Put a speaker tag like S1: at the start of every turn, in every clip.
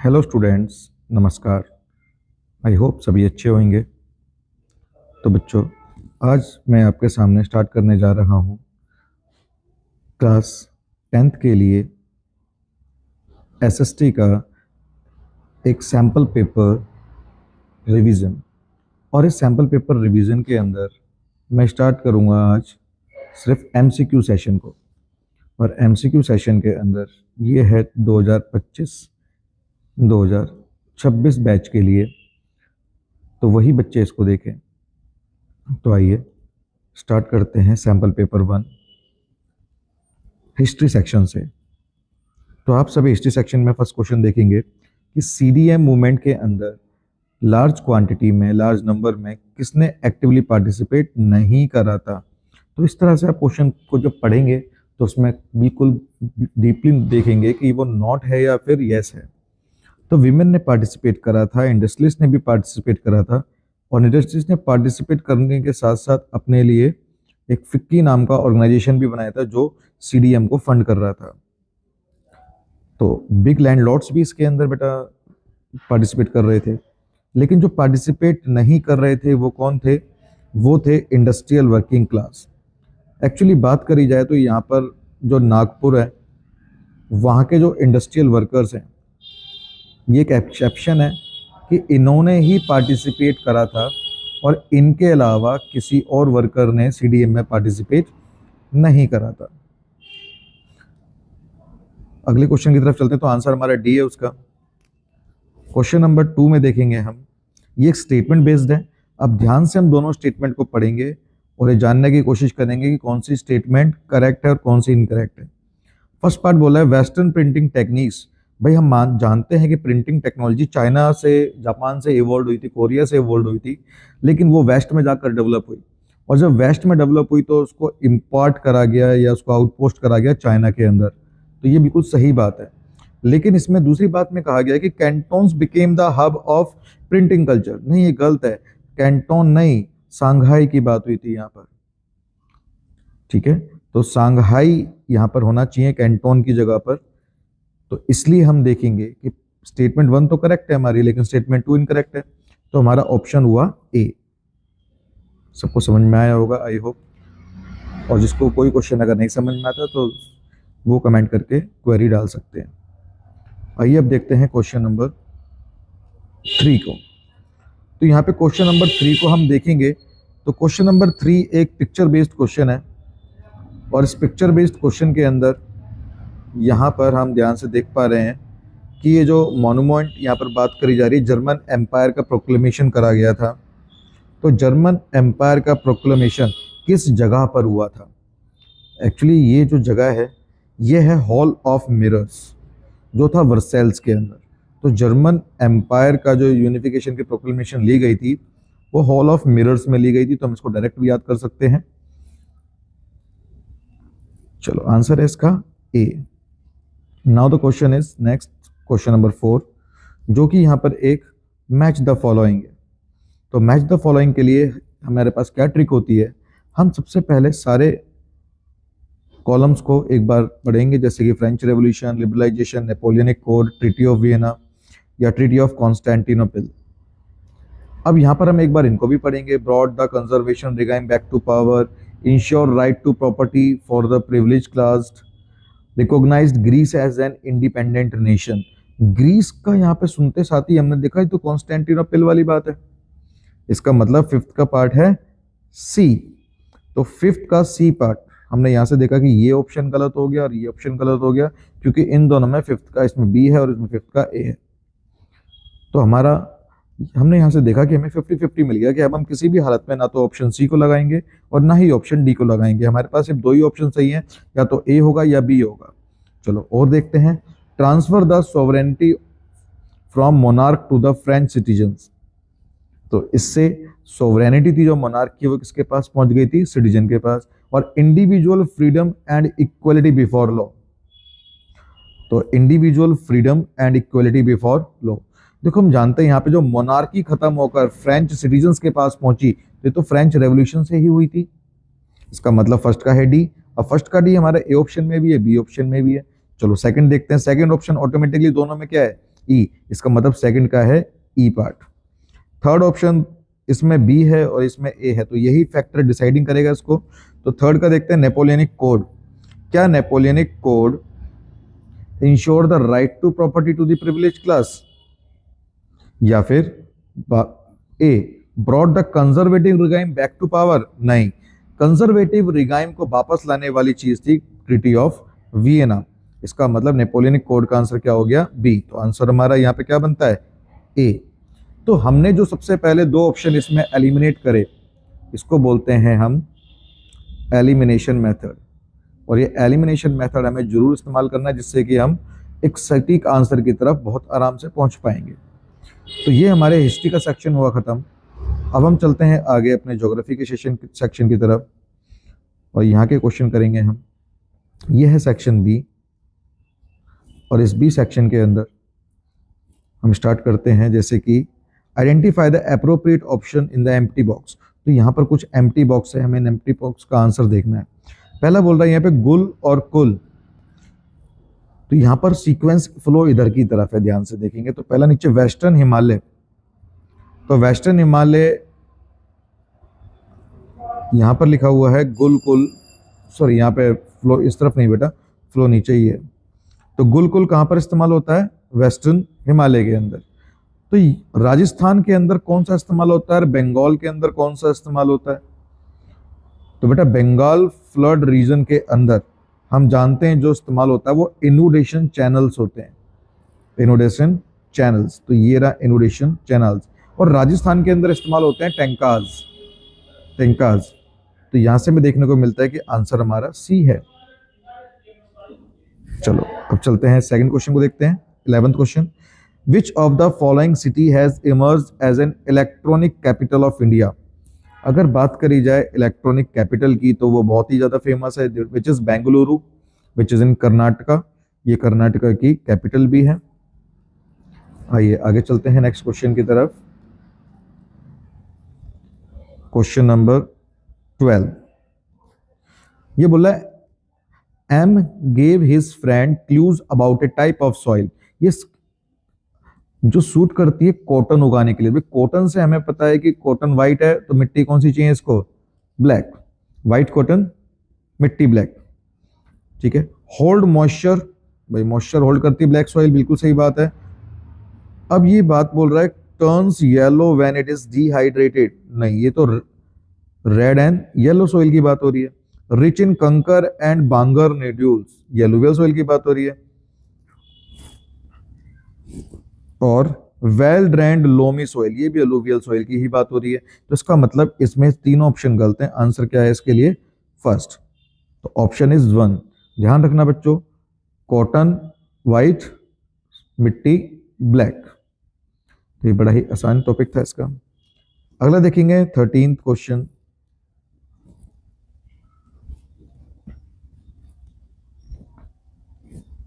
S1: Hello students, नमस्कार। I hope सभी अच्छे होंगे। तो बच्चों, आज मैं आपके सामने स्टार्ट करने जा रहा हूँ क्लास 10th के लिए एसएसटी का एक सैम्पल पेपर रिवीजन। और इस सैम्पल पेपर रिवीजन के अंदर मैं स्टार्ट करूँगा आज सिर्फ एमसीक्यू सेशन को। और एमसीक्यू सेशन के अंदर ये है 2025-2026 बैच के लिए, तो वही बच्चे इसको देखें। तो आइए स्टार्ट करते हैं सैम्पल पेपर 1 हिस्ट्री सेक्शन से। तो आप सभी हिस्ट्री सेक्शन में फर्स्ट क्वेश्चन देखेंगे कि सीडीएम मूवमेंट के अंदर लार्ज क्वांटिटी में, लार्ज नंबर में किसने एक्टिवली पार्टिसिपेट नहीं करा था। तो इस तरह से आप क्वेश्चन को जब पढ़ेंगे तो उसमें बिल्कुल डीपली देखेंगे कि वो नॉट है या फिर यस है। तो विमेन ने पार्टिसिपेट करा था, इंडस्ट्रियलिस्ट ने भी पार्टिसिपेट करा था, और इंडस्ट्रीज ने पार्टिसिपेट करने के साथ साथ अपने लिए एक फिक्की नाम का ऑर्गेनाइजेशन भी बनाया था जो सीडीएम को फंड कर रहा था। तो बिग लैंडलॉर्ड्स भी इसके अंदर बेटा पार्टिसिपेट कर रहे थे, लेकिन जो पार्टिसिपेट नहीं कर रहे थे वो कौन थे? वो थे इंडस्ट्रियल वर्किंग क्लास। एक्चुअली बात करी जाए तो यहाँ पर जो नागपुर है वहाँ के जो इंडस्ट्रियल वर्कर्स हैं, ये एक एक्सेप्शन है कि इन्होंने ही पार्टिसिपेट करा था और इनके अलावा किसी और वर्कर ने सीडीएम में पार्टिसिपेट नहीं करा था। अगले क्वेश्चन की तरफ चलते हैं। तो आंसर हमारा डी है उसका। क्वेश्चन नंबर 2 में देखेंगे हम, ये एक स्टेटमेंट बेस्ड है। अब ध्यान से हम दोनों स्टेटमेंट को पढ़ेंगे और ये जानने की कोशिश करेंगे कि कौन सी स्टेटमेंट करेक्ट है और कौन सी इनकरेक्ट है। फर्स्ट पार्ट बोला है वेस्टर्न प्रिंटिंग टेक्निक्स। भाई हम जानते हैं कि प्रिंटिंग टेक्नोलॉजी चाइना से, जापान से इवॉल्व हुई थी, कोरिया से इवॉल्व हुई थी, लेकिन वो वेस्ट में जाकर डेवलप हुई। और जब वेस्ट में डेवलप हुई तो उसको इम्पोर्ट करा गया या उसको आउटपोस्ट करा गया चाइना के अंदर। तो ये बिल्कुल सही बात है। लेकिन इसमें दूसरी बात में कहा गया है कि cantons became the hub of printing culture. नहीं, ये गलत है। कैंटोन नहीं, सांघाई की बात हुई थी यहाँ पर। ठीक है, तो सांघाई यहाँ पर होना चाहिए कैंटोन की जगह पर। तो इसलिए हम देखेंगे कि स्टेटमेंट 1 तो करेक्ट है हमारी, लेकिन स्टेटमेंट 2 इनकरेक्ट है। तो हमारा ऑप्शन हुआ ए। सबको समझ में आया होगा आई होप। और जिसको कोई क्वेश्चन अगर नहीं समझ में आता तो वो कमेंट करके क्वेरी डाल सकते हैं। आइए अब देखते हैं क्वेश्चन नंबर 3 को। तो यहाँ पे क्वेश्चन नंबर 3 को हम देखेंगे तो क्वेश्चन नंबर 3 एक पिक्चर बेस्ड क्वेश्चन है। और इस पिक्चर बेस्ड क्वेश्चन के अंदर यहाँ पर हम ध्यान से देख पा रहे हैं कि ये जो मॉन्यूमेंट यहाँ पर बात करी जा रही है, जर्मन एम्पायर का प्रोक्लेमेशन करा गया था। तो जर्मन एम्पायर का प्रोक्लेमेशन किस जगह पर हुआ था? एक्चुअली ये जो जगह है ये है हॉल ऑफ मिरर्स, जो था वर्सेल्स के अंदर। तो जर्मन एम्पायर का जो यूनिफिकेशन की प्रोक्लेमेशन ली गई थी वो हॉल ऑफ मिरर्स में ली गई थी। तो हम इसको डायरेक्ट भी याद कर सकते हैं। चलो, आंसर है इसका A. Now the question is next, question number 4, जो कि यहाँ पर एक मैच द फॉलोइंग है। तो मैच द फॉलोइंग के लिए हमारे पास क्या ट्रिक होती है? हम सबसे पहले सारे कॉलम्स को एक बार पढ़ेंगे, जैसे कि French revolution, liberalisation, Napoleonic code, treaty of Vienna या ट्रीटी ऑफ कॉन्स्टेंटिनोपल। अब यहाँ पर हम एक बार इनको भी पढ़ेंगे। Brought the conservation regime back to power, ensure right to property for the privilege class, recognised Greece as an independent nation. Greece का यहाँ पे सुनते साथ ही हमने देखा तो कॉन्स्टेंटिनोपल वाली बात है। इसका मतलब 5th का पार्ट है सी। तो 5th का सी पार्ट हमने यहाँ से देखा कि ये ऑप्शन गलत हो गया और ये ऑप्शन गलत हो गया, क्योंकि इन दोनों में 5th का, इसमें बी है और इसमें 5th का ए है। तो हमने यहाँ से देखा कि हमें 50-50 मिल गया कि अब हम किसी भी हालत में ना तो ऑप्शन सी को लगाएंगे और ना ही ऑप्शन डी को लगाएंगे। हमारे पास सिर्फ 2 ही ऑप्शन सही हैं, या तो ए होगा या बी होगा। चलो और देखते हैं। Transfer the sovereignty from monarch to the French citizens. तो इससे सोवरेनिटी थी जो मोनार्क की, वो किसके पास पहुंच गई थी? सिटीजन के पास। और individual freedom and equality before law. तो individual freedom and equality before law. देखो, हम जानते हैं यहाँ पे जो मोनार्की खत्म होकर फ्रेंच सिटीजन्स के पास पहुंची, ये तो फ्रेंच रेवोल्यूशन से ही हुई थी। इसका मतलब फर्स्ट का है डी। अब फर्स्ट का डी हमारे ए ऑप्शन में भी है, बी ऑप्शन में भी है। चलो सेकंड देखते हैं। सेकंड ऑप्शन ऑटोमेटिकली दोनों में क्या है? ई, इसका मतलब सेकंड का है ई पार्ट। थर्ड ऑप्शन इसमें बी है और इसमें ए है, तो यही फैक्टर डिसाइडिंग करेगा इसको। तो थर्ड का देखते हैं, नेपोलियनिक कोड। क्या Napoleonic code ensure the right to property to the privilege class, या फिर a brought the conservative regime back to power? नहीं, कंजर्वेटिव रिगाइम को वापस लाने वाली चीज थी ट्रीटी ऑफ वियना। इसका मतलब नेपोलियनिक कोड का आंसर क्या हो गया? बी। तो आंसर हमारा यहाँ पे क्या बनता है? ए। तो हमने जो सबसे पहले दो ऑप्शन इसमें एलिमिनेट करे, इसको बोलते हैं हम एलिमिनेशन मेथड। और ये एलिमिनेशन मेथड हमें जरूर इस्तेमाल करना है, जिससे कि हम एक सटीक आंसर की तरफ बहुत आराम से पहुंच पाएंगे। तो ये हमारे हिस्ट्री का सेक्शन हुआ ख़त्म। अब हम चलते हैं आगे अपने ज्योग्राफी के सेक्शन की तरफ, और यहाँ के क्वेश्चन करेंगे हम। ये है सेक्शन बी, और इस बी सेक्शन के अंदर हम स्टार्ट करते हैं, जैसे कि identify the appropriate option in the empty box. तो यहाँ पर कुछ एम्प्टी बॉक्स है, हमें एम्प्टी बॉक्स का आंसर देखना है। पहला बोल रहा है यहाँ पे गुल और कुल, तो यहाँ पर सीक्वेंस फ्लो इधर की तरफ है, ध्यान से देखेंगे तो पहला नीचे वेस्टर्न हिमालय, तो वेस्टर्न हिमालय यहाँ पर लिखा हुआ है गुल कुल, सॉरी यहाँ पे फ्लो इस तरफ नहीं बेटा, फ्लो नीचे ही है। तो गुल कुल कहाँ पर इस्तेमाल होता है? वेस्टर्न हिमालय के अंदर। तो राजस्थान के अंदर कौन सा इस्तेमाल होता है और बंगाल के अंदर कौन सा इस्तेमाल होता है? तो बेटा बंगाल फ्लड रीजन के अंदर हम जानते हैं जो इस्तेमाल होता है वो इनुडेशन चैनल्स होते हैं, इनुडेशन चैनल्स। तो ये रहा इनुडेशन चैनल्स। और राजस्थान के अंदर इस्तेमाल होते हैं टैंकाज, टैंकाज। तो यहां से हमें देखने को मिलता है कि आंसर हमारा सी है। चलो अब चलते हैं सेकंड क्वेश्चन को देखते हैं, 11th question. Which of the following city has emerged as an electronic capital of India? अगर बात करी जाए इलेक्ट्रॉनिक कैपिटल की तो वो बहुत ही ज़्यादा फेमस है, which is Bengaluru, which is in Karnataka. ये कर्नाटका की कैपिटल भी है। आइए आगे चलते हैं नेक्स्ट क्वेश्चन की तरफ। क्वेश्चन नंबर 12, ये बोला है M gave his friend clues about a type of soil. ये जो सूट करती है कॉटन उगाने के लिए। भाई कॉटन से हमें पता है कि कॉटन वाइट है, तो मिट्टी कौन सी चाहिए इसको? ब्लैक। वाइट कॉटन, मिट्टी ब्लैक, ठीक है। होल्ड मॉइस्चर, भाई मॉइस्चर होल्ड करती है ब्लैक सॉइल, बिल्कुल सही बात है। अब ये बात बोल रहा है turns yellow when it is dehydrated, नहीं ये तो रेड एंड येलो सॉइल की बात हो रही है। रिच इन कंकर एंड बांगर नोड्यूल्स, ये एलुवियल सॉइल की बात हो रही है। और वेल ड्रेन्ड लोमी सॉइल, ये भी एलुवियल सॉइल की ही बात हो रही है। तो इसका मतलब इसमें तीनों ऑप्शन गलत हैं। आंसर क्या है इसके लिए? फर्स्ट। तो ऑप्शन इज 1। ध्यान रखना बच्चों, कॉटन वाइट, मिट्टी ब्लैक। तो ये बड़ा ही आसान टॉपिक था इसका। अगला देखेंगे 13th क्वेश्चन।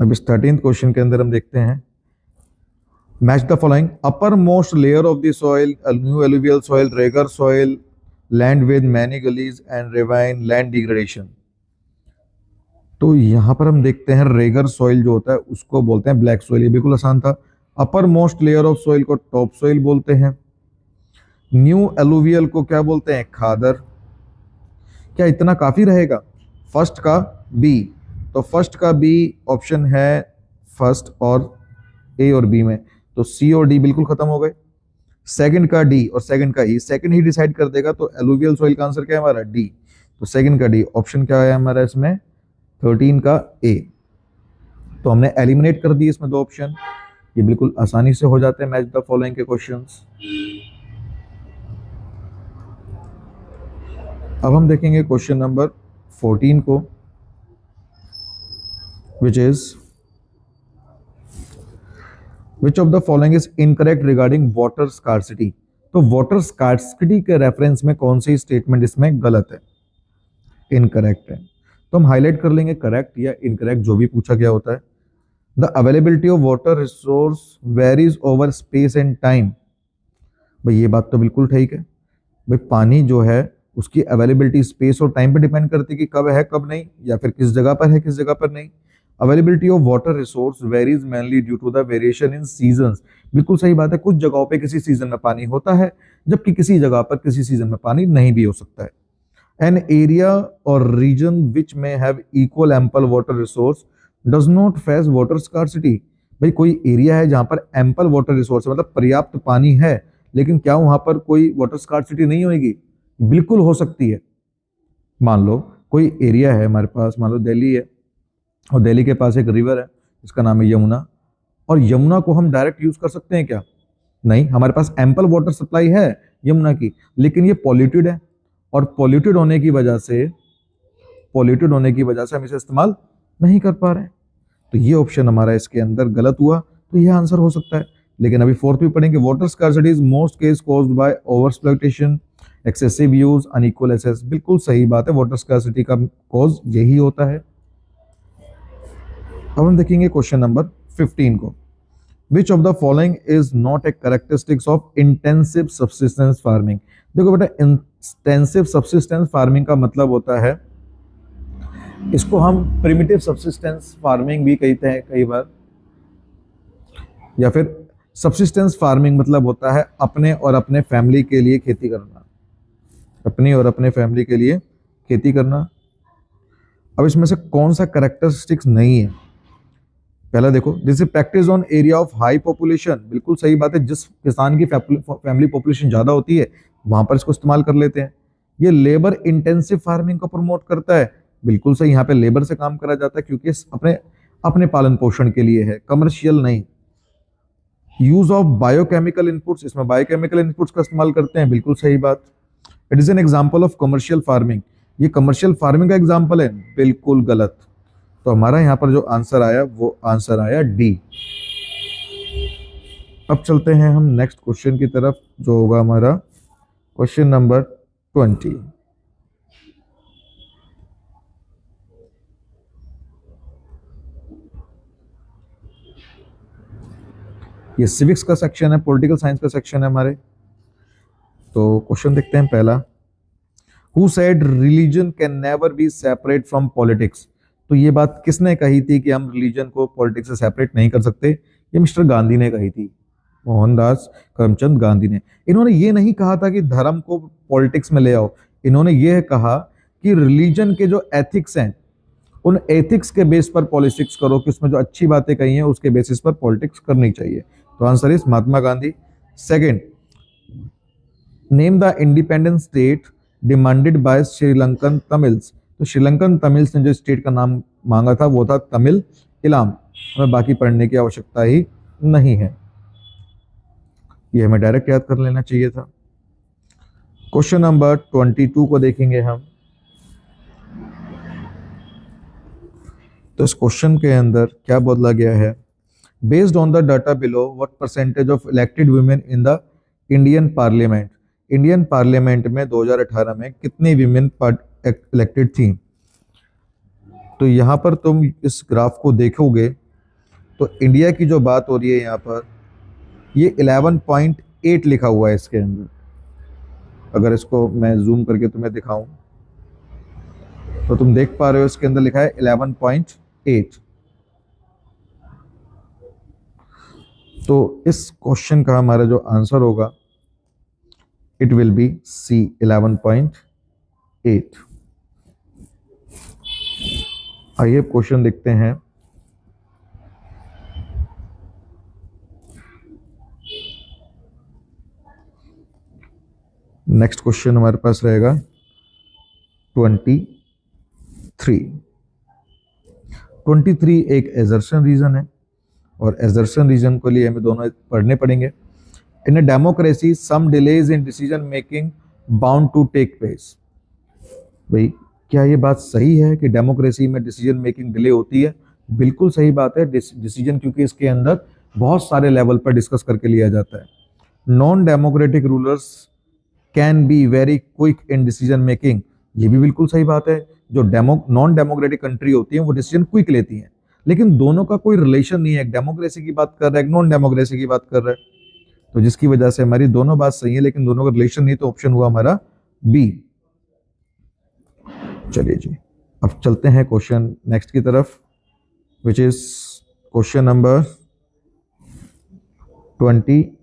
S1: अब इस 13th क्वेश्चन के अंदर हम देखते हैं match the following upper most layer of the soil, new alluvial soil, regur soil, land with many gullies and ravine, land degradation. तो यहां पर हम देखते हैं रेगर सॉइल जो होता है उसको बोलते हैं ब्लैक सॉइल। ये बिल्कुल आसान था। अपर मोस्ट लेयर ऑफ सॉइल को टॉप सॉइल बोलते हैं। न्यू एलुवियल को क्या बोलते हैं? खादर। क्या इतना काफी रहेगा? फर्स्ट का बी, तो फर्स्ट का बी ऑप्शन है फर्स्ट और ए और बी में, तो सी और डी बिल्कुल खत्म हो गए। सेकंड का डी और सेकंड का ई, सेकंड ही डिसाइड कर देगा। तो एलुवियल सॉइल का आंसर क्या है हमारा? डी। तो सेकंड का डी ऑप्शन क्या है हमारा इसमें? 13 का ए। तो हमने एलिमिनेट कर दी इसमें दो ऑप्शन। ये बिल्कुल आसानी से हो जाते हैं मैच द फॉलोइंग के क्वेश्चंस। अब हम देखेंगे क्वेश्चन नंबर 14 को, which is which of the following is incorrect regarding water scarcity? तो water scarcity के रेफरेंस में कौन सी स्टेटमेंट इसमें गलत है? इनकरेक्ट है। तो हम हाईलाइट कर लेंगे करेक्ट या इनकरेक्ट, जो भी पूछा गया होता है। The availability of water resource varies over space and time. भाई ये बात तो बिल्कुल ठीक है। भाई पानी जो है उसकी अवेलेबिलिटी स्पेस और टाइम पे डिपेंड करती है कि कब है कब नहीं, या फिर किस जगह पर है किस जगह पर नहीं। Availability of water resource varies mainly due to the variation in seasons. बिल्कुल सही बात है, कुछ जगहों पे किसी सीजन में पानी होता है जबकि किसी जगह पर किसी सीजन में पानी नहीं भी हो सकता है। एन एरिया और रीजन विच में have equal ample water resource does not face water scarcity. भाई कोई एरिया है जहां पर एम्पल वाटर रिसोर्स मतलब पर्याप्त पानी है, लेकिन क्या वहां पर कोई वाटर स्कार्सिटी नहीं होगी? बिल्कुल हो सकती है। मान लो कोई एरिया है हमारे पास, मान लो दिल्ली है, और दिल्ली के पास एक रिवर है जिसका नाम है यमुना, और यमुना को हम डायरेक्ट यूज कर सकते हैं क्या? नहीं, हमारे पास एम्पल वाटर सप्लाई है यमुना की, लेकिन ये पॉल्यूटेड है, और पॉल्यूटेड होने की वजह से हम इसे इस्तेमाल नहीं कर पा रहे हैं। तो ये ऑप्शन हमारा इसके अंदर गलत हुआ, तो ये आंसर हो सकता है। लेकिन अभी फोर्थ भी पढ़ेंगे। Water scarcity is most case caused by over exploitation, excessive use, unequal access. बिल्कुल सही बात है, वाटर स्कार्सिटी का कॉज यही होता है। अब हम देखेंगे क्वेश्चन नंबर 15 को। विच of the following is not a characteristics of intensive subsistence farming. देखो बेटा, इंटेंसिव सब्सिस्टेंस फार्मिंग का मतलब होता है, इसको हम प्रिमिटिव सब्सिस्टेंस फार्मिंग भी कहते हैं कई बार, या फिर सब्सिस्टेंस फार्मिंग मतलब होता है अपने और अपने फैमिली के लिए खेती करना, अपनी और अपने फैमिली के लिए खेती करना। अब इसमें से कौन सा कैरेक्टरिस्टिक्स नहीं है? पहला देखो, this is practice on area of high population. बिल्कुल सही बात है, जिस किसान की फैमिली पॉपुलेशन ज्यादा होती है वहां पर इसको इस्तेमाल कर लेते हैं। ये लेबर इंटेंसिव फार्मिंग को प्रमोट करता है। बिल्कुल सही, यहाँ पे लेबर से काम करा जाता है क्योंकि अपने अपने पालन पोषण के लिए है, कमर्शियल नहीं। यूज ऑफ बायोकेमिकल इनपुट्स, इसमें बायोकेमिकल इनपुट्स का इस्तेमाल करते हैं, बिल्कुल सही बात। It is an example of commercial farming, ये कमर्शियल फार्मिंग का एग्जाम्पल है, बिल्कुल गलत। तो हमारा यहाँ पर जो आंसर आया वो आंसर आया डी। अब चलते हैं हम नेक्स्ट क्वेश्चन की तरफ, जो होगा हमारा क्वेश्चन नंबर 20। ये सिविक्स का सेक्शन है, पॉलिटिकल साइंस का सेक्शन है हमारे। तो क्वेश्चन देखते हैं पहला। Who said religion can never be separate from politics. तो ये बात किसने कही थी कि हम रिलीजन को पॉलिटिक्स से सेपरेट नहीं कर सकते? ये मिस्टर गांधी ने कही थी, मोहनदास करमचंद गांधी ने। इन्होंने ये नहीं कहा था कि धर्म को पॉलिटिक्स में ले आओ, इन्होंने ये कहा कि रिलीजन के जो एथिक्स हैं उन एथिक्स के बेस पर पॉलिटिक्स करो, कि उसमें जो अच्छी बातें कही हैं उसके बेसिस पर पॉलिटिक्स करनी चाहिए। तो answer is Mahatma Gandhi. Second, name the independent state demanded by Sri Lankan Tamils. तो श्रीलंकन तमिल्स ने जो स्टेट का नाम मांगा था वो था तमिल इलाम। हमें बाकी पढ़ने की आवश्यकता ही नहीं है, ये हमें डायरेक्ट याद कर लेना चाहिए था। क्वेश्चन नंबर 22 को देखेंगे हम। तो इस क्वेश्चन के अंदर क्या बोला गया है? Based on the data below what percentage of elected women in the Indian parliament. Indian parliament में 2018 में कितनी वीमेन इलेक्टेड थी? तो यहाँ पर तुम इस ग्राफ को देखोगे तो इंडिया की जो बात हो रही है यहाँ पर, ये 11.8 लिखा हुआ है इसके अंदर। अगर इसको मैं जूम करके तुम्हें दिखाऊं तो तुम देख पा रहे हो इसके अंदर लिखा है 11.8। तो इस क्वेश्चन का हमारा जो आंसर होगा इट विल बी सी, 11.8। आइए क्वेश्चन देखते हैं। नेक्स्ट क्वेश्चन हमारे पास रहेगा 23 एक एजर्शन रीजन है, और एजर्शन रीजन के लिए हमें दोनों पढ़ने पड़ेंगे। In a democracy some delays in decision making bound to take place. भाई क्या ये बात सही है कि डेमोक्रेसी में डिसीजन मेकिंग डिले होती है? बिल्कुल सही बात है। डिसीजन क्योंकि इसके अंदर बहुत सारे लेवल पर डिस्कस करके लिया जाता है। Non democratic rulers can be very quick in decision making. ये भी बिल्कुल सही बात है। जो नॉन डेमोक्रेटिक कंट्री होती है वो डिसीजन क्विक लेती हैं, लेकिन दोनों का कोई रिलेशन नहीं है। एक डेमोक्रेसी की बात कर रहा है, एक नॉन डेमोक्रेसी की बात कर रहा है, तो जिसकी वजह से हमारी दोनों बात सही है लेकिन दोनों का रिलेशन नहीं, तो ऑप्शन हुआ हमारा बी। चलिए जी, अब चलते हैं क्वेश्चन नेक्स्ट की तरफ। which is question number 29।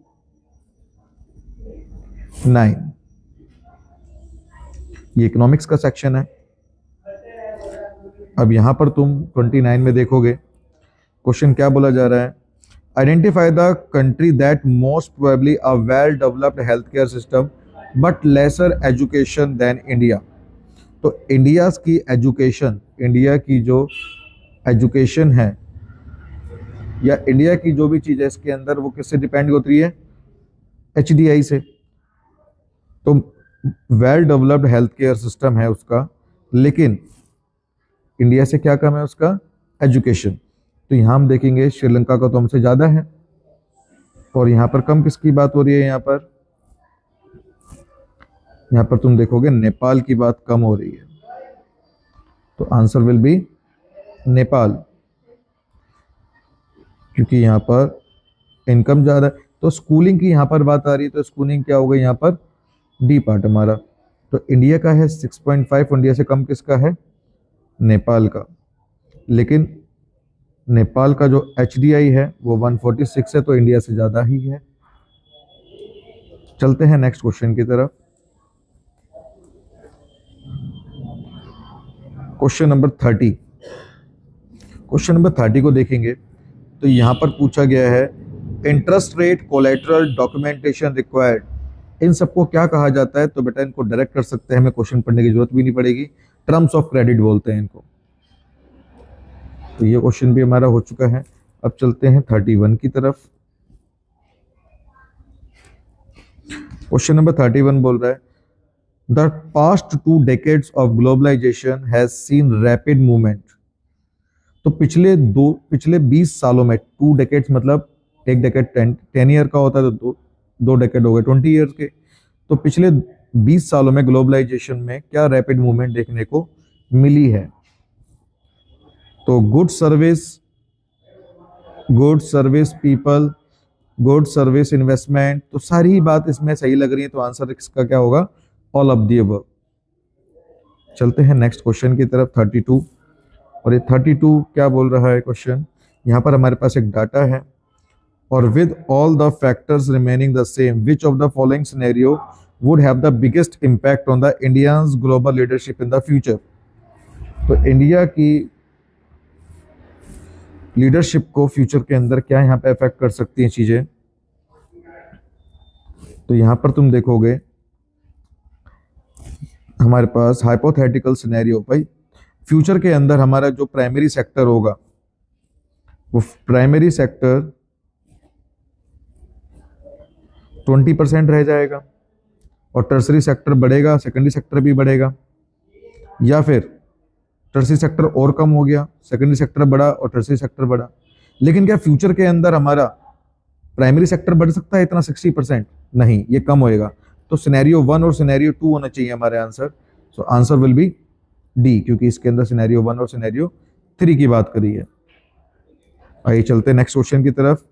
S1: ये इकोनॉमिक्स का सेक्शन है। अब यहां पर तुम 29 में देखोगे क्वेश्चन क्या बोला जा रहा है, identify the country that most probably a well developed health care system but lesser education than India. तो इंडिया की जो एजुकेशन है या इंडिया की जो भी चीज़ है इसके अंदर वो किससे डिपेंड होती है, HDI से। तो well developed health care system है उसका, लेकिन इंडिया से क्या कम है उसका, एजुकेशन। तो यहाँ हम देखेंगे श्रीलंका का तो हमसे ज़्यादा है, और यहाँ पर कम किसकी बात हो रही है, यहाँ पर तुम देखोगे नेपाल की बात कम हो रही है। तो आंसर विल बी नेपाल, क्योंकि यहाँ पर इनकम ज़्यादा है। तो स्कूलिंग की यहाँ पर बात आ रही है, तो स्कूलिंग क्या हो गई यहाँ पर, डी पार्ट हमारा। तो इंडिया का है 6.5, इंडिया से कम किसका है, नेपाल का। लेकिन नेपाल का जो HDI है वो 146 है, तो इंडिया से ज़्यादा ही है। चलते हैं नेक्स्ट क्वेश्चन की तरफ। Question number 30। क्वेश्चन नंबर 30 को देखेंगे तो यहाँ पर पूछा गया है interest rate, collateral, documentation required, इन सबको क्या कहा जाता है। तो बेटा इनको डायरेक्ट कर सकते हैं, हमें क्वेश्चन पढ़ने की जरूरत भी नहीं पड़ेगी। टर्म्स ऑफ क्रेडिट बोलते हैं इनको। तो ये क्वेश्चन भी हमारा हो चुका है। अब चलते हैं 31 की तरफ। क्वेश्चन नंबर 31 बोल रहा है the past 2 decades of globalization has seen rapid movement. तो पिछले 20 सालों में, 2 decades मतलब एक डेकेड 10 ईयर का होता है, तो 2 डेकेड हो गए 20 ईयर्स के। तो पिछले 20 सालों में ग्लोबलाइजेशन में क्या रैपिड मूवमेंट देखने को मिली है। तो good service people, good service investment, तो सारी ही बात इसमें सही लग रही है। तो आंसर इसका क्या होगा, ऑल ऑफ द अबव। चलते हैं नेक्स्ट क्वेश्चन की तरफ 32। और ये 32 क्या बोल रहा है क्वेश्चन, यहाँ पर हमारे पास एक डाटा है, और with all the factors remaining the same which of the following scenario would have the biggest impact on the Indians global leadership in the future. तो इंडिया की लीडरशिप को फ्यूचर के अंदर क्या यहाँ पे अफेक्ट कर सकती हैं चीजें। तो यहाँ पर तुम देखोगे हमारे पास हाइपोथेटिकल सिनेरियो, भाई फ्यूचर के अंदर हमारा जो प्राइमरी सेक्टर होगा वो प्राइमरी सेक्टर 20% रह जाएगा, और टर्सरी सेक्टर बढ़ेगा, सेकेंडरी सेक्टर भी बढ़ेगा, या फिर टर्सरी सेक्टर और कम हो गया, सेकेंडरी सेक्टर बढ़ा और टर्सरी सेक्टर बढ़ा। लेकिन क्या फ्यूचर के अंदर हमारा प्राइमरी सेक्टर बढ़ सकता है इतना 60%? नहीं, ये कम होएगा। तो सिनेरियो 1 और सिनेरियो 2 होना चाहिए हमारे answer. So answer will be D, क्योंकि इसके अंदर सिनेरियो 1 और सिनेरियो 3 की बात करी है। आइए चलते हैं नेक्स्ट क्वेश्चन की तरफ।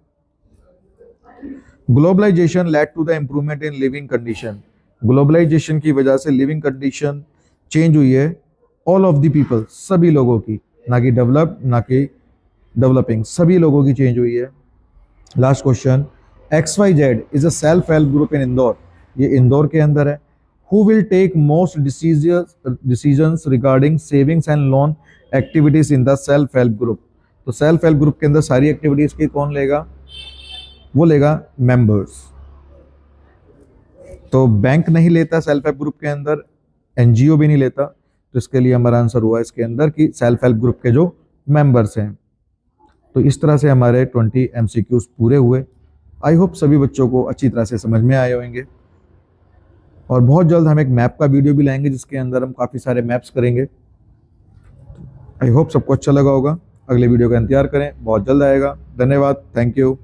S1: Globalization led to the improvement in living condition. Globalization की वजह से लिविंग कंडीशन चेंज हुई है ऑल ऑफ द पीपल, सभी लोगों की, ना कि डेवलप्ड ना कि डेवलपिंग, सभी लोगों की चेंज हुई है। Last question, XYZ is a self help group in Indore, ये इंदौर के अंदर है। Who will take most decisions regarding savings and loan activities in the self help group. तो सेल्फ हेल्प ग्रुप के अंदर सारी एक्टिविटीज की कौन लेगा, वो लेगा मेंबर्स। तो बैंक नहीं लेता सेल्फ हेल्प ग्रुप के अंदर, NGO भी नहीं लेता। तो इसके लिए हमारा आंसर हुआ इसके अंदर कि सेल्फ हेल्प ग्रुप के जो मेंबर्स हैं। तो इस तरह से हमारे 20 MCQs पूरे हुए। आई होप सभी बच्चों को अच्छी तरह से समझ में आए होंगे, और बहुत जल्द हम एक मैप का वीडियो भी लाएंगे जिसके अंदर हम काफ़ी सारे मैप्स करेंगे। आई होप सबको अच्छा लगा होगा। अगले वीडियो का इंतजार करें, बहुत जल्द आएगा। धन्यवाद, थैंक यू।